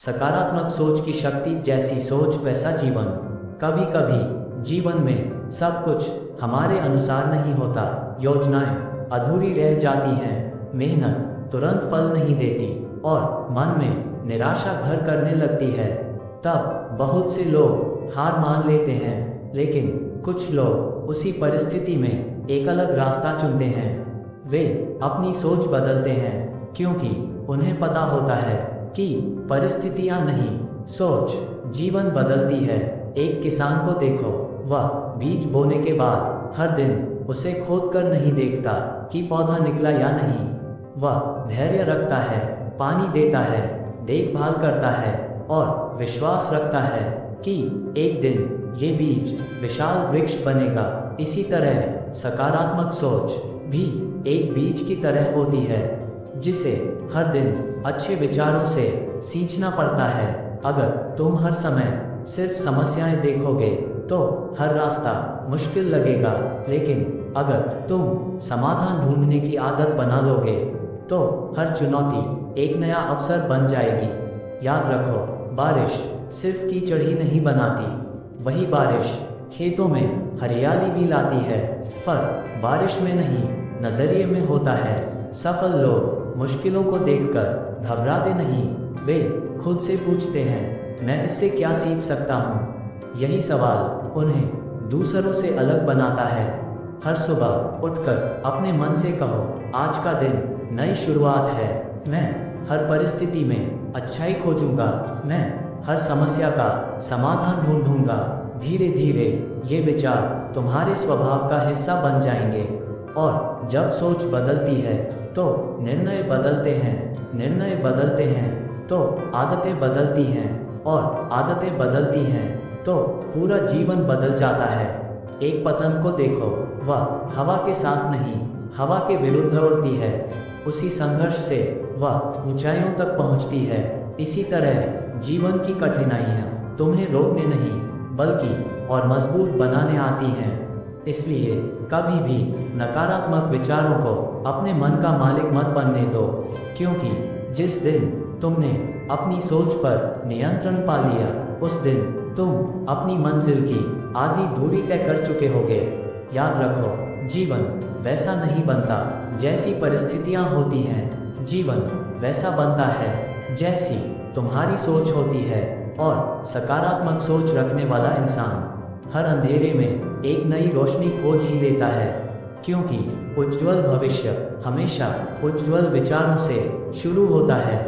सकारात्मक सोच की शक्ति। जैसी सोच वैसा जीवन। कभी कभी जीवन में सब कुछ हमारे अनुसार नहीं होता। योजनाएं अधूरी रह जाती हैं, मेहनत तुरंत फल नहीं देती और मन में निराशा घर करने लगती है। तब बहुत से लोग हार मान लेते हैं, लेकिन कुछ लोग उसी परिस्थिति में एक अलग रास्ता चुनते हैं। वे अपनी सोच बदलते हैं क्योंकि उन्हें पता होता है कि परिस्थितियां नहीं, सोच जीवन बदलती है। एक किसान को देखो, वह बीज बोने के बाद हर दिन उसे खोद कर नहीं देखता कि पौधा निकला या नहीं। वह धैर्य रखता है, पानी देता है, देखभाल करता है और विश्वास रखता है कि एक दिन ये बीज विशाल वृक्ष बनेगा। इसी तरह सकारात्मक सोच भी एक बीज की तरह होती है, जिसे हर दिन अच्छे विचारों से सींचना पड़ता है। अगर तुम हर समय सिर्फ समस्याएं देखोगे तो हर रास्ता मुश्किल लगेगा, लेकिन अगर तुम समाधान ढूंढने की आदत बना लोगे तो हर चुनौती एक नया अवसर बन जाएगी। याद रखो, बारिश सिर्फ कीचड़ ही नहीं बनाती, वही बारिश खेतों में हरियाली भी लाती है। फर्क बारिश में नहीं, नजरिए में होता है। सफल लोग मुश्किलों को देखकर घबराते नहीं, वे खुद से पूछते हैं, मैं इससे क्या सीख सकता हूँ। यही सवाल उन्हें दूसरों से अलग बनाता है। हर सुबह उठकर अपने मन से कहो, आज का दिन नई शुरुआत है। मैं हर परिस्थिति में अच्छाई खोजूंगा, मैं हर समस्या का समाधान ढूंढूंगा। धीरे धीरे ये विचार तुम्हारे स्वभाव का हिस्सा बन जाएंगे और जब सोच बदलती है तो निर्णय बदलते हैं, निर्णय बदलते हैं तो आदतें बदलती हैं और आदतें बदलती हैं तो पूरा जीवन बदल जाता है। एक पतंग को देखो, वह हवा के साथ नहीं, हवा के विरुद्ध उड़ती है। उसी संघर्ष से वह ऊंचाइयों तक पहुंचती है। इसी तरह जीवन की कठिनाइयां तुम्हें रोकने नहीं बल्कि और मजबूत बनाने आती हैं। इसलिए कभी भी नकारात्मक विचारों को अपने मन का मालिक मत बनने दो, क्योंकि जिस दिन तुमने अपनी सोच पर नियंत्रण पा लिया, उस दिन तुम अपनी मंजिल की आधी दूरी तय कर चुके होगे। याद रखो, जीवन वैसा नहीं बनता जैसी परिस्थितियां होती हैं, जीवन वैसा बनता है जैसी तुम्हारी सोच होती है। और सकारात्मक सोच रखने वाला इंसान हर अंधेरे में एक नई रोशनी खोज ही लेता है, क्योंकि उज्ज्वल भविष्य हमेशा उज्ज्वल विचारों से शुरू होता है।